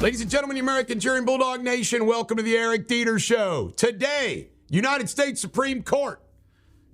Ladies and gentlemen, the American cheering Bulldog Nation, welcome to the Eric Deters Show. Today, United States Supreme Court.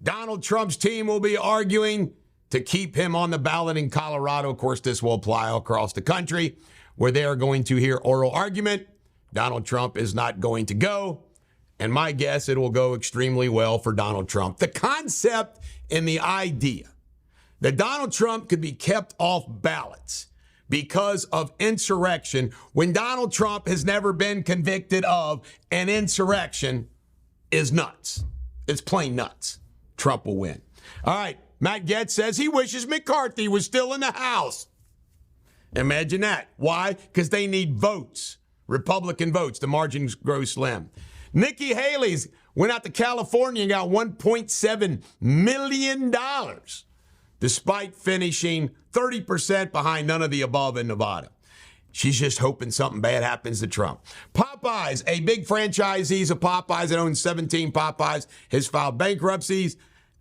Donald Trump's team will be arguing to keep him on the ballot in Colorado. Of course, this will apply all across the country where they are going to hear oral argument. Donald Trump is not going to go, and my guess it will go extremely well for Donald Trump. The concept and the idea that Donald Trump could be kept off ballots because of insurrection when Donald Trump has never been convicted of an insurrection is nuts. It's plain nuts. Trump will win. All right, Matt Gaetz says he wishes McCarthy was still in the House. Imagine that. Why? Because they need votes, Republican votes. The margins grow slim. Nikki Haley's went out to California and got $1.7 million, despite finishing 30% behind none of the above in Nevada. She's just hoping something bad happens to Trump. Popeyes, a big franchisee of Popeyes that owns 17 Popeyes, has filed bankruptcies,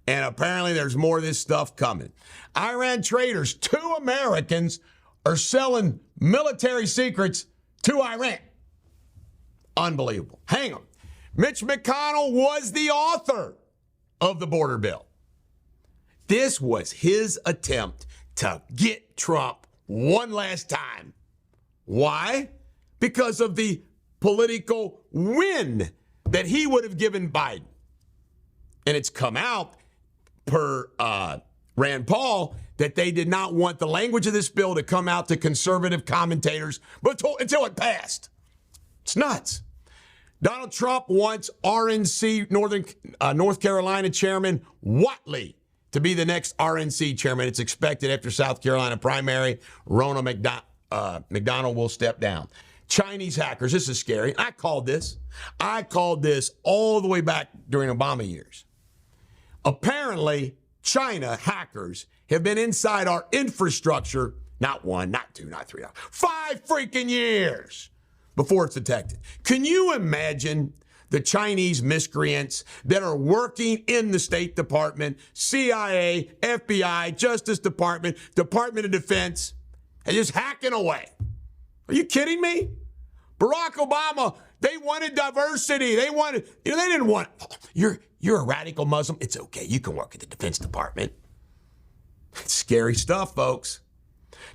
and apparently there's more of this stuff coming. Iran traders, 2 Americans are selling military secrets to Iran. Unbelievable. Hang them. Mitch McConnell was the author of the border bill. This was his attempt to get Trump one last time. Why? Because of the political win that he would have given Biden. And it's come out per Rand Paul that they did not want the language of this bill to come out to conservative commentators until it passed. It's nuts. Donald Trump wants RNC North Carolina Chairman Whatley to be the next RNC chairman. It's expected after South Carolina primary. Rona McDonald will step down. Chinese hackers. This is scary. I called this all the way back during Obama years. Apparently, China hackers have been inside our infrastructure, not 1, not 2, not 3, 5 freaking years before it's detected. Can you imagine the Chinese miscreants that are working in the State Department, CIA, FBI, Justice Department, Department of Defense, and just hacking away? Are you kidding me? Barack Obama, they wanted diversity. They didn't want, you're a radical Muslim. It's okay. You can work at the Defense Department. It's scary stuff, folks.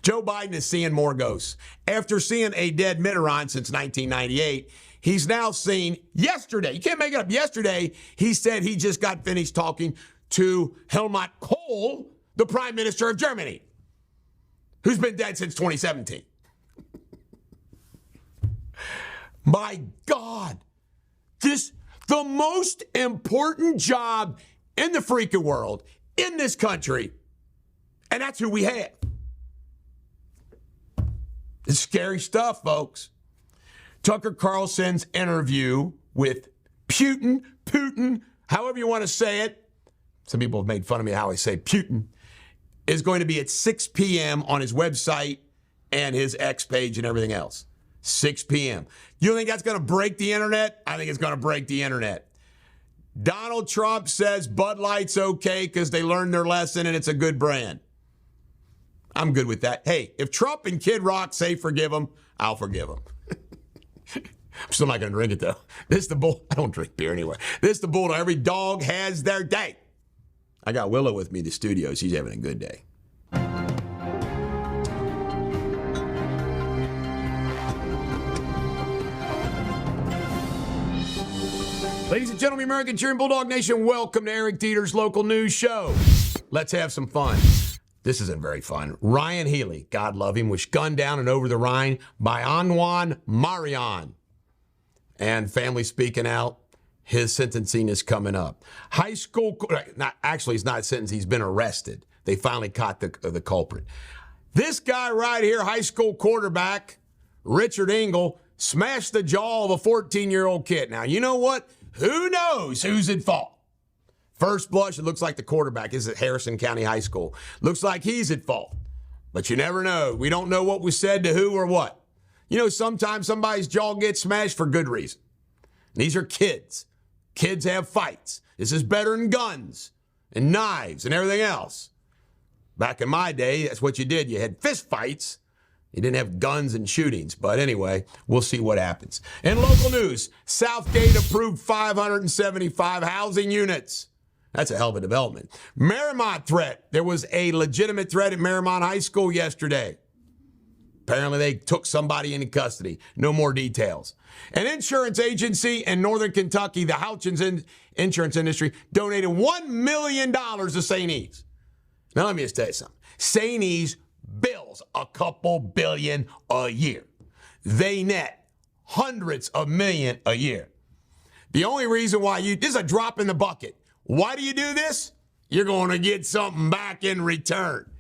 Joe Biden is seeing more ghosts. After seeing a dead Mitterrand since 1998, he's now seen yesterday. You can't make it up. Yesterday, he said he just got finished talking to Helmut Kohl, the Prime Minister of Germany, who's been dead since 2017. My God, the most important job in the freaking world, in this country, and that's who we have. It's scary stuff, folks. Tucker Carlson's interview with Putin, however you want to say it. Some people have made fun of me how I say Putin, is going to be at 6 p.m. on his website and his X page and everything else. 6 p.m. You think that's going to break the internet? I think it's going to break the internet. Donald Trump says Bud Light's okay because they learned their lesson and it's a good brand. I'm good with that. Hey, if Trump and Kid Rock say forgive him, I'll forgive him. I'm still not going to drink it, though. I don't drink beer anyway. This is the Bulldog. Every dog has their day. I got Willow with me in the studio. She's having a good day. Ladies and gentlemen, American cheering Bulldog Nation, welcome to Eric Deters Local News Show. Let's have some fun. This isn't very fun. Ryan Healy, God love him, was gunned down and over the Rhine by Unwind Marion. And family speaking out, his sentencing is coming up. High school, he's not sentenced, he's been arrested. They finally caught the culprit. This guy right here, high school quarterback, Richard Engel, smashed the jaw of a 14-year-old kid. Now, you know what? Who knows who's at fault? First blush, it looks like the quarterback. This is at Harrison County High School. Looks like he's at fault. But you never know. We don't know what was said to who or what. You know, sometimes somebody's jaw gets smashed for good reason. These are kids. Kids have fights. This is better than guns and knives and everything else. Back in my day, that's what you did. You had fist fights. He didn't have guns and shootings. But anyway, we'll see what happens. In local news, Southgate approved 575 housing units. That's a hell of a development. Marymount threat. There was a legitimate threat at Marymount High School yesterday. Apparently, they took somebody into custody. No more details. An insurance agency in Northern Kentucky, the Houchins insurance industry, donated $1 million to St. E's. Now, let me just tell you something. St. E's bills a couple billion a year. They net hundreds of millions a year. The only reason why this is a drop in the bucket. Why do you do this? You're going to get something back in return.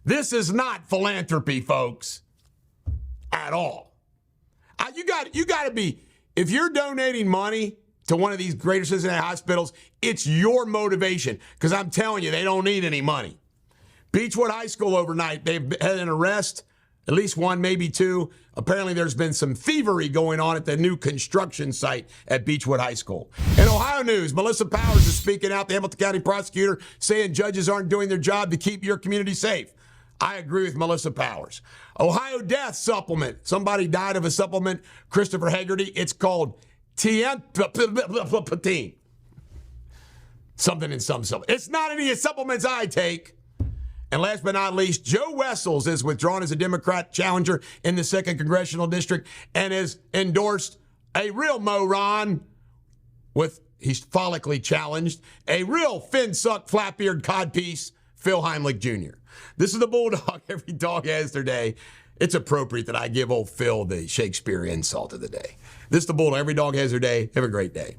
This is not philanthropy, folks, at all. You got to be, if you're donating money to one of these greater Cincinnati hospitals, it's your motivation, because I'm telling you, they don't need any money. Beechwood High School overnight, they've had an arrest, at least one, maybe two. Apparently, there's been some thievery going on at the new construction site at Beechwood High School. In Ohio news, Melissa Powers is speaking out, the Hamilton County prosecutor, saying judges aren't doing their job to keep your community safe. I agree with Melissa Powers. Ohio death supplement. Somebody died of a supplement, Christopher Haggerty. It's called tianpatine. Something in some supplement. It's not any supplements I take. And last but not least, Joe Wessels is withdrawn as a Democrat challenger in the 2nd Congressional District and has endorsed a real moron he's follically challenged, a real fin-suck, flap-eared codpiece, Phil Heimlich Jr. This is the Bulldog. Every dog has their day. It's appropriate that I give old Phil the Shakespeare insult of the day. This is the Bulldog. Every dog has their day. Have a great day.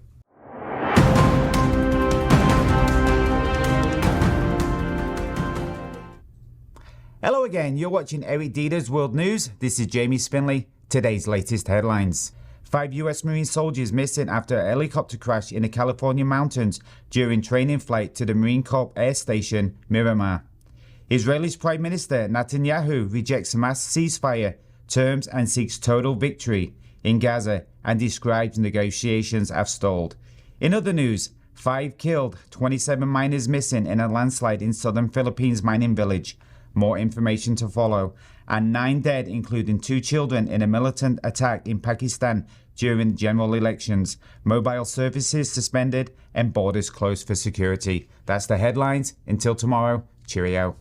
Hello again, you're watching Eric Deters World News. This is Jamie Spindley. Today's latest headlines. 5 U.S. Marine soldiers missing after a helicopter crash in the California mountains during training flight to the Marine Corps Air Station, Miramar. Israel's Prime Minister Netanyahu rejects mass ceasefire terms and seeks total victory in Gaza and describes negotiations have stalled. In other news, 5 killed, 27 miners missing in a landslide in southern Philippines mining village. More information to follow. And 9 dead, including 2 children, in a militant attack in Pakistan during general elections. Mobile services suspended and borders closed for security. That's the headlines. Until tomorrow, cheerio.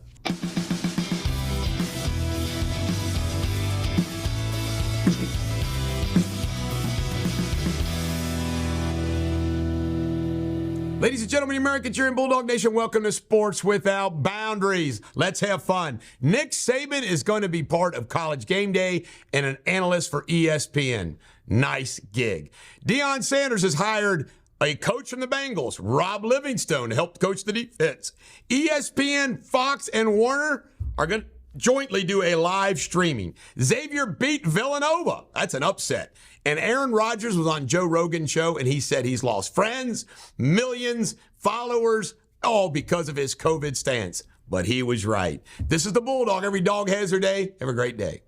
Ladies and gentlemen, Americans, you're in Bulldog Nation. Welcome to Sports Without Boundaries. Let's have fun. Nick Saban is going to be part of College Game Day and an analyst for ESPN. Nice gig. Deion Sanders has hired a coach from the Bengals, Rob Livingstone, to help coach the defense. ESPN, Fox, and Warner are going to jointly do a live streaming. Xavier beat Villanova. That's an upset. And Aaron Rodgers was on Joe Rogan's show, and he said he's lost friends, millions, followers, all because of his COVID stance. But he was right. This is the Bulldog. Every dog has their day. Have a great day.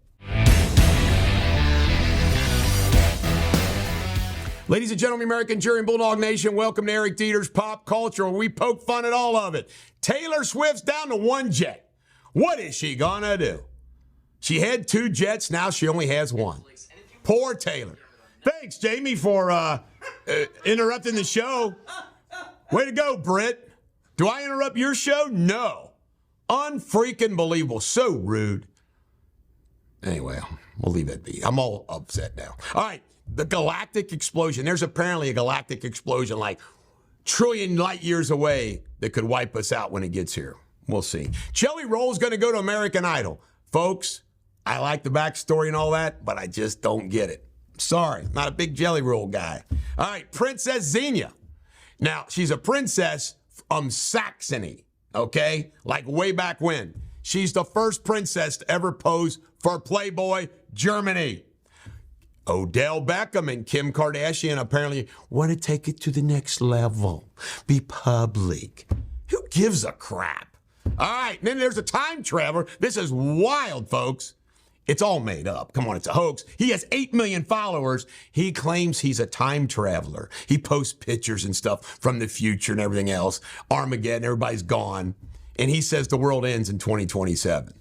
Ladies and gentlemen, American jury and Bulldog Nation, welcome to Eric Deters Pop Culture, where we poke fun at all of it. Taylor Swift's down to 1 jet. What is she gonna do? She had 2 jets, now she only has 1. Poor Taylor. Thanks, Jamie, for interrupting the show. Way to go, Britt. Do I interrupt your show? No. Unfreaking believable. So rude. Anyway, we'll leave it be. I'm all upset now. All right, the galactic explosion. There's apparently a galactic explosion like trillion light years away that could wipe us out when it gets here. We'll see. Jelly Roll's going to go to American Idol. Folks, I like the backstory and all that, but I just don't get it. Sorry, not a big Jelly Roll guy. All right, Princess Xenia. Now, she's a princess from Saxony, okay? Like way back when. She's the first princess to ever pose for Playboy Germany. Odell Beckham and Kim Kardashian apparently want to take it to the next level. Be public. Who gives a crap? All right, and then there's a time traveler. This is wild, folks. It's all made up. Come on, it's a hoax. He has 8 million followers. He claims he's a time traveler. He posts pictures and stuff from the future and everything else. Armageddon, everybody's gone. And he says the world ends in 2027.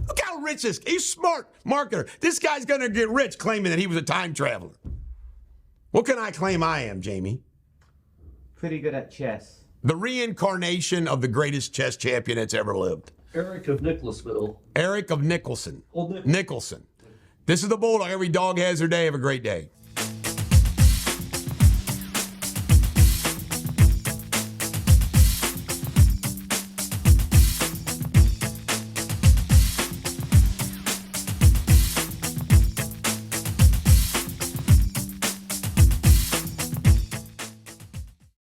Look how rich he's smart marketer. This guy's going to get rich claiming that he was a time traveler. What can I claim I am, Jamie? Pretty good at chess. The reincarnation of the greatest chess champion that's ever lived. Eric of Nicholasville. Eric of Nicholson. Old Nick. Nicholson. This is the Bulldog. Every dog has their day. Have a great day.